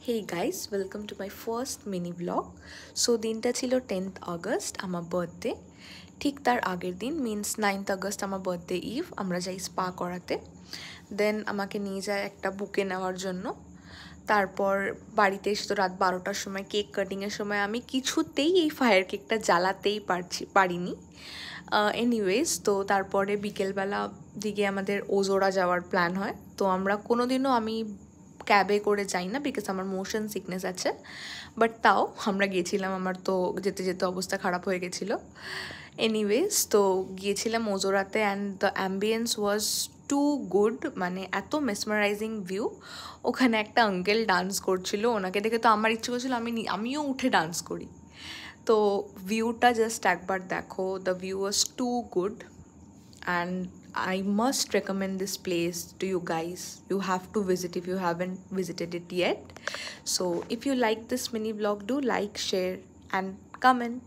Hey guys, welcome to my first mini vlog. So দিনটা ছিল 10th August আমার birthday. ঠিক তার আগের দিন মিন্স 9th August আমার বার্থডে ইভ আমরা যাই স্পা করাতে। দেন আমাকে নিয়ে যায় একটা বুকে নেওয়ার জন্য। তারপর বাড়িতে এসে তো রাত 12টার সময় কেক কাটিংয়ের সময় আমি কিছুতেই এই ফায়ার কেকটা জ্বালাতেই পারিনি। এনিওয়েজ তো তারপরে বিকেলবেলা দিকে আমাদের ওজোরা যাওয়ার প্ল্যান হয়। তো আমরা কোনোদিনও আমি ক্যাবে করে যাই না বিকজ আমার মোশন সিকনেস আছে, বাট তাও আমরা গিয়েছিলাম। আমার তো যেতে যেতে অবস্থা খারাপ হয়ে গেছিলো। এনিওয়েজ তো গিয়েছিলাম ওজোরাতে and the ambience was too good, মানে এত মেসমারাইজিং ভিউ। ওখানে একটা আঙ্কেল ডান্স করছিল, ওনাকে দেখে তো আমার ইচ্ছে করছিল আমিও উঠে ডান্স করি। তো ভিউটা জাস্ট একবার দেখো, the view was too good and I must recommend this place to you guys. You have to visit if you haven't visited it yet. So if you like this mini vlog, do like, share and comment.